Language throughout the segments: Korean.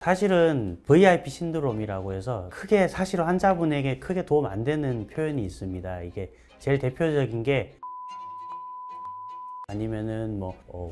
사실은 VIP 신드롬이라고 해서 크게 사실 환자분에게 크게 도움 안 되는 표현이 있습니다. 이게 제일 대표적인 게 아니면은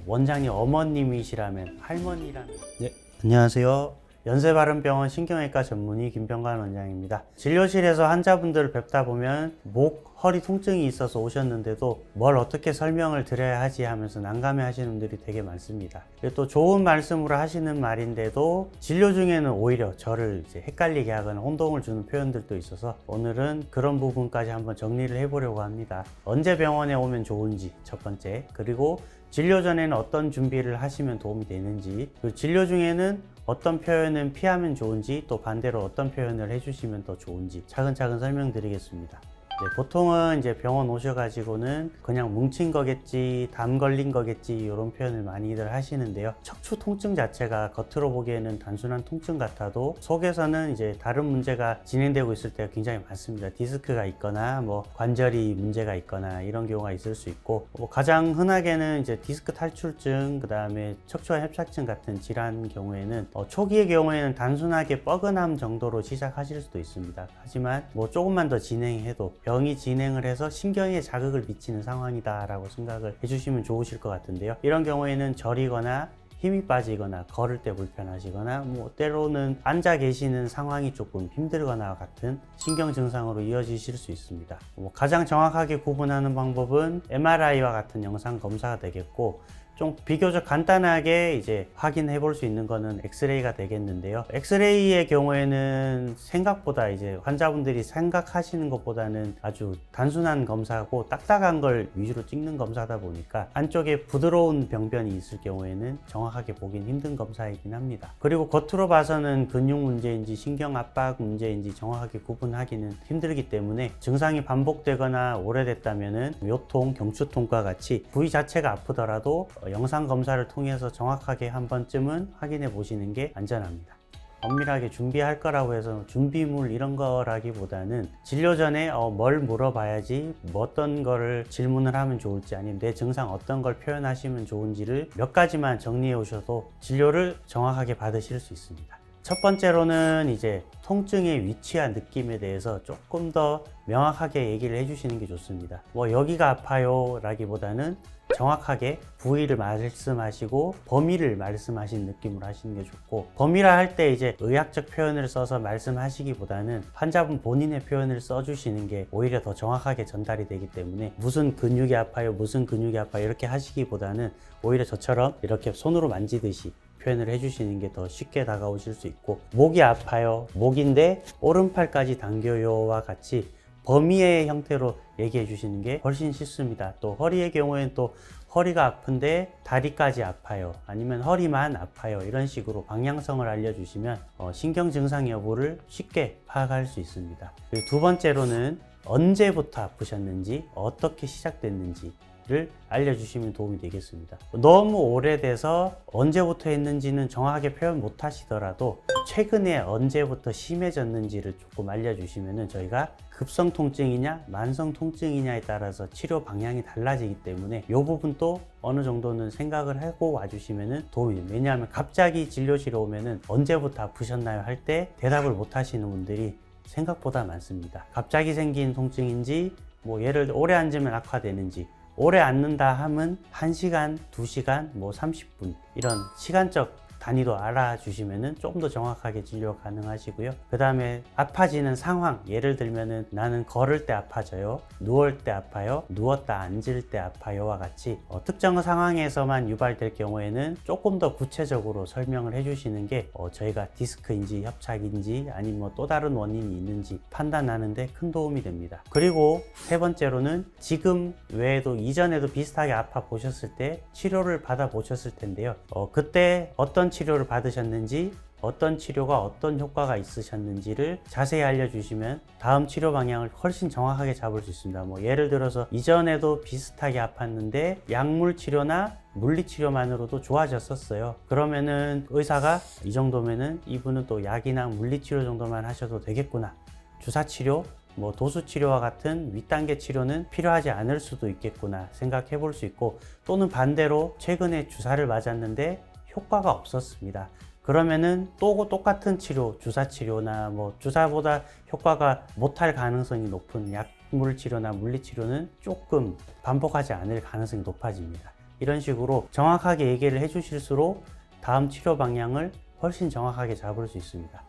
원장님 어머님이시라면 할머니라면 네, 안녕하세요. 연세바른병원 신경외과 전문의 김병관 원장입니다. 진료실에서 환자분들을 뵙다 보면 목, 허리 통증이 있어서 오셨는데도 뭘 어떻게 설명을 드려야 하지 하면서 난감해 하시는 분들이 되게 많습니다. 또 좋은 말씀으로 하시는 말인데도 진료 중에는 오히려 저를 이제 헷갈리게 하거나 혼동을 주는 표현들도 있어서 오늘은 그런 부분까지 한번 정리를 해보려고 합니다. 언제 병원에 오면 좋은지 첫 번째, 그리고 진료 전에는 어떤 준비를 하시면 도움이 되는지, 그리고 진료 중에는 어떤 표현은 피하면 좋은지, 또 반대로 어떤 표현을 해주시면 더 좋은지 차근차근 설명드리겠습니다. 네, 보통은 이제 병원 오셔가지고는 그냥 뭉친 거겠지, 담 걸린 거겠지 이런 표현을 많이들 하시는데요. 척추 통증 자체가 겉으로 보기에는 단순한 통증 같아도 속에서는 이제 다른 문제가 진행되고 있을 때가 굉장히 많습니다. 디스크가 있거나 관절이 문제가 있거나 이런 경우가 있을 수 있고, 가장 흔하게는 이제 디스크 탈출증, 그 다음에 척추관 협착증 같은 질환 경우에는 초기의 경우에는 단순하게 뻐근함 정도로 시작하실 수도 있습니다. 하지만 조금만 더 진행해도 병이 진행을 해서 신경에 자극을 미치는 상황이다 라고 생각을 해주시면 좋으실 것 같은데요. 이런 경우에는 저리거나 힘이 빠지거나 걸을 때 불편하시거나 때로는 앉아 계시는 상황이 조금 힘들거나 같은 신경 증상으로 이어지실 수 있습니다. 가장 정확하게 구분하는 방법은 MRI와 같은 영상 검사가 되겠고, 좀 비교적 간단하게 이제 확인해 볼 수 있는 거는 엑스레이가 되겠는데요. 엑스레이의 경우에는 생각보다 이제 환자분들이 생각하시는 것보다는 아주 단순한 검사고 딱딱한 걸 위주로 찍는 검사다 보니까 안쪽에 부드러운 병변이 있을 경우에는 정확하게 보긴 힘든 검사이긴 합니다. 그리고 겉으로 봐서는 근육 문제인지 신경 압박 문제인지 정확하게 구분하기는 힘들기 때문에 증상이 반복되거나 오래됐다면은 요통, 경추통과 같이 부위 자체가 아프더라도 영상 검사를 통해서 정확하게 한 번쯤은 확인해 보시는 게 안전합니다. 엄밀하게 준비할 거라고 해서 준비물 이런 거라기보다는 진료 전에 뭘 물어봐야지, 어떤 거를 질문을 하면 좋을지, 아니면 내 증상 어떤 걸 표현하시면 좋은지를 몇 가지만 정리해 오셔도 진료를 정확하게 받으실 수 있습니다. 첫 번째로는 이제 통증의 위치와 느낌에 대해서 조금 더 명확하게 얘기를 해주시는 게 좋습니다. 여기가 아파요 라기보다는 정확하게 부위를 말씀하시고 범위를 말씀하시는 느낌으로 하시는 게 좋고, 범위라 할 때 이제 의학적 표현을 써서 말씀하시기보다는 환자분 본인의 표현을 써주시는 게 오히려 더 정확하게 전달이 되기 때문에 무슨 근육이 아파요, 무슨 근육이 아파요 이렇게 하시기보다는 오히려 저처럼 이렇게 손으로 만지듯이 표현을 해주시는 게 더 쉽게 다가오실 수 있고, 목이 아파요, 목인데 오른팔까지 당겨요와 같이 범위의 형태로 얘기해 주시는 게 훨씬 쉽습니다. 또 허리의 경우에는 또 허리가 아픈데 다리까지 아파요, 아니면 허리만 아파요 이런 식으로 방향성을 알려주시면 신경 증상 여부를 쉽게 파악할 수 있습니다. 그리고 두 번째로는 언제부터 아프셨는지, 어떻게 시작됐는지 를 알려주시면 도움이 되겠습니다. 너무 오래돼서 언제부터 했는지는 정확하게 표현 못 하시더라도 최근에 언제부터 심해졌는지를 조금 알려주시면 저희가 급성 통증이냐 만성 통증이냐에 따라서 치료 방향이 달라지기 때문에 이 부분도 어느 정도는 생각을 하고 와주시면 도움이 됩니다. 왜냐하면 갑자기 진료실에 오면 언제부터 아프셨나요 할 때 대답을 못 하시는 분들이 생각보다 많습니다. 갑자기 생긴 통증인지, 예를 들어 오래 앉으면 악화되는지, 오래 앉는다 하면 1시간, 2시간, 30분 이런 시간적 단위도 알아주시면 조금 더 정확하게 진료 가능하시고요. 그 다음에 아파지는 상황, 예를 들면 나는 걸을 때 아파져요, 누울 때 아파요, 누웠다 앉을 때 아파요와 같이 특정 상황에서만 유발될 경우에는 조금 더 구체적으로 설명을 해주시는 게 저희가 디스크인지 협착인지 아니면 또 다른 원인이 있는지 판단하는데 큰 도움이 됩니다. 그리고 세 번째로는 지금 외에도 이전에도 비슷하게 아파 보셨을 때 치료를 받아 보셨을 텐데요. 그때 어떤 치료를 받으셨는지, 어떤 치료가 어떤 효과가 있으셨는지를 자세히 알려주시면 다음 치료 방향을 훨씬 정확하게 잡을 수 있습니다. 예를 들어서 이전에도 비슷하게 아팠는데 약물 치료나 물리 치료만으로도 좋아졌었어요. 그러면은 의사가 이 정도면은 이분은 또 약이나 물리 치료 정도만 하셔도 되겠구나, 주사 치료, 도수 치료와 같은 윗단계 치료는 필요하지 않을 수도 있겠구나 생각해 볼 수 있고, 또는 반대로 최근에 주사를 맞았는데 효과가 없었습니다. 그러면은 또 똑같은 치료, 주사 치료나 뭐 주사보다 효과가 못할 가능성이 높은 약물 치료나 물리 치료는 조금 반복하지 않을 가능성이 높아집니다. 이런 식으로 정확하게 얘기를 해주실수록 다음 치료 방향을 훨씬 정확하게 잡을 수 있습니다.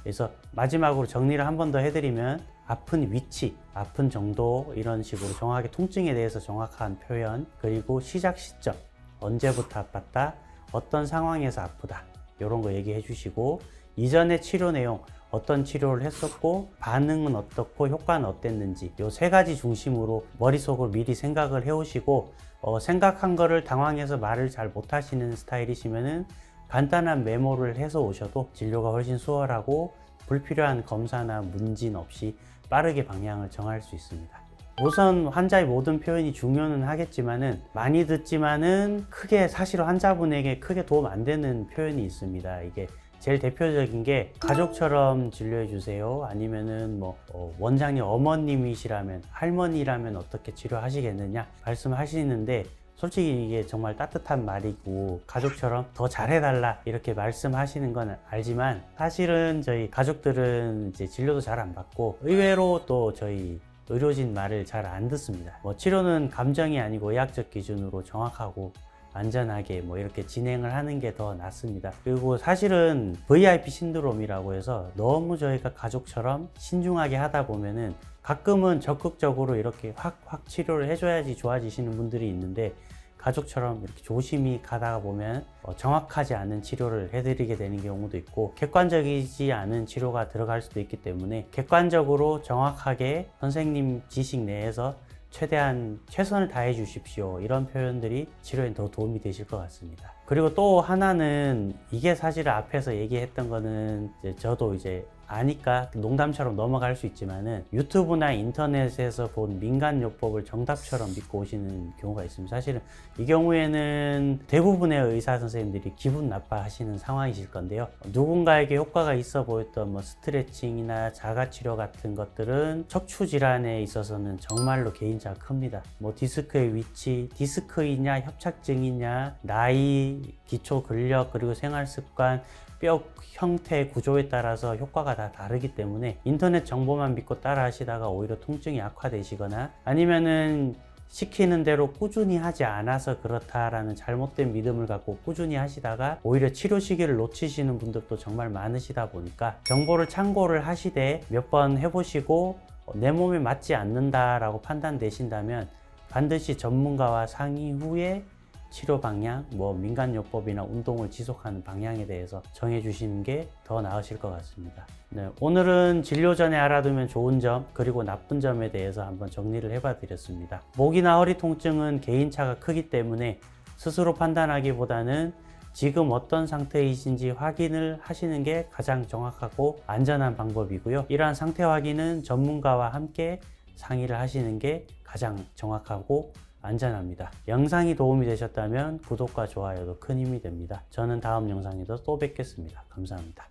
그래서 마지막으로 정리를 한 번 더 해드리면 아픈 위치, 아픈 정도 이런 식으로 정확하게 통증에 대해서 정확한 표현, 그리고 시작 시점, 언제부터 아팠다, 어떤 상황에서 아프다 이런 거 얘기해 주시고, 이전의 치료 내용 어떤 치료를 했었고 반응은 어떻고 효과는 어땠는지 요 세 가지 중심으로 머릿속으로 미리 생각을 해 오시고, 생각한 거를 당황해서 말을 잘 못하시는 스타일이시면은 간단한 메모를 해서 오셔도 진료가 훨씬 수월하고 불필요한 검사나 문진 없이 빠르게 방향을 정할 수 있습니다. 우선 환자의 모든 표현이 중요는 하겠지만은 많이 듣지만은 크게 사실 환자분에게 크게 도움 안 되는 표현이 있습니다. 이게 제일 대표적인 게 가족처럼 진료해 주세요, 아니면은 뭐 원장님 어머님이시라면 할머니라면 어떻게 치료하시겠느냐 말씀하시는데, 솔직히 이게 정말 따뜻한 말이고 가족처럼 더 잘해달라 이렇게 말씀하시는 건 알지만, 사실은 저희 가족들은 이제 진료도 잘 안 받고 의외로 또 저희 의료진 말을 잘 안 듣습니다. 뭐 치료는 감정이 아니고 의학적 기준으로 정확하고 안전하게 뭐 이렇게 진행을 하는 게 더 낫습니다. 그리고 사실은 VIP 신드롬이라고 해서 너무 저희가 가족처럼 신중하게 하다 보면은 가끔은 적극적으로 이렇게 확 치료를 해줘야지 좋아지시는 분들이 있는데, 가족처럼 이렇게 조심히 가다가 보면 정확하지 않은 치료를 해드리게 되는 경우도 있고, 객관적이지 않은 치료가 들어갈 수도 있기 때문에 객관적으로 정확하게 선생님 지식 내에서 최대한 최선을 다해 주십시오, 이런 표현들이 치료에 더 도움이 되실 것 같습니다. 그리고 또 하나는, 이게 사실 앞에서 얘기했던 거는 저도 이제 아니까 농담처럼 넘어갈 수 있지만은, 유튜브나 인터넷에서 본 민간요법을 정답처럼 믿고 오시는 경우가 있습니다. 사실은 이 경우에는 대부분의 의사 선생님들이 기분 나빠하시는 상황이실 건데요, 누군가에게 효과가 있어 보였던 뭐 스트레칭이나 자가치료 같은 것들은 척추 질환에 있어서는 정말로 개인차가 큽니다. 뭐 디스크의 위치, 디스크이냐 협착증이냐, 나이, 기초 근력, 그리고 생활습관, 뼈 형태, 구조에 따라서 효과가 다 다르기 때문에 인터넷 정보만 믿고 따라 하시다가 오히려 통증이 악화되시거나, 아니면은 시키는 대로 꾸준히 하지 않아서 그렇다라는 잘못된 믿음을 갖고 꾸준히 하시다가 오히려 치료 시기를 놓치시는 분들도 정말 많으시다 보니까, 정보를 참고를 하시되 몇 번 해보시고 내 몸에 맞지 않는다라고 판단되신다면 반드시 전문가와 상의 후에 치료 방향, 뭐 민간요법이나 운동을 지속하는 방향에 대해서 정해 주시는 게 더 나으실 것 같습니다. 네, 오늘은 진료 전에 알아두면 좋은 점, 그리고 나쁜 점에 대해서 한번 정리를 해봐 드렸습니다. 목이나 허리 통증은 개인차가 크기 때문에 스스로 판단하기보다는 지금 어떤 상태이신지 확인을 하시는 게 가장 정확하고 안전한 방법이고요. 이러한 상태 확인은 전문가와 함께 상의를 하시는 게 가장 정확하고 안전합니다. 영상이 도움이 되셨다면 구독과 좋아요도 큰 힘이 됩니다. 저는 다음 영상에서 또 뵙겠습니다. 감사합니다.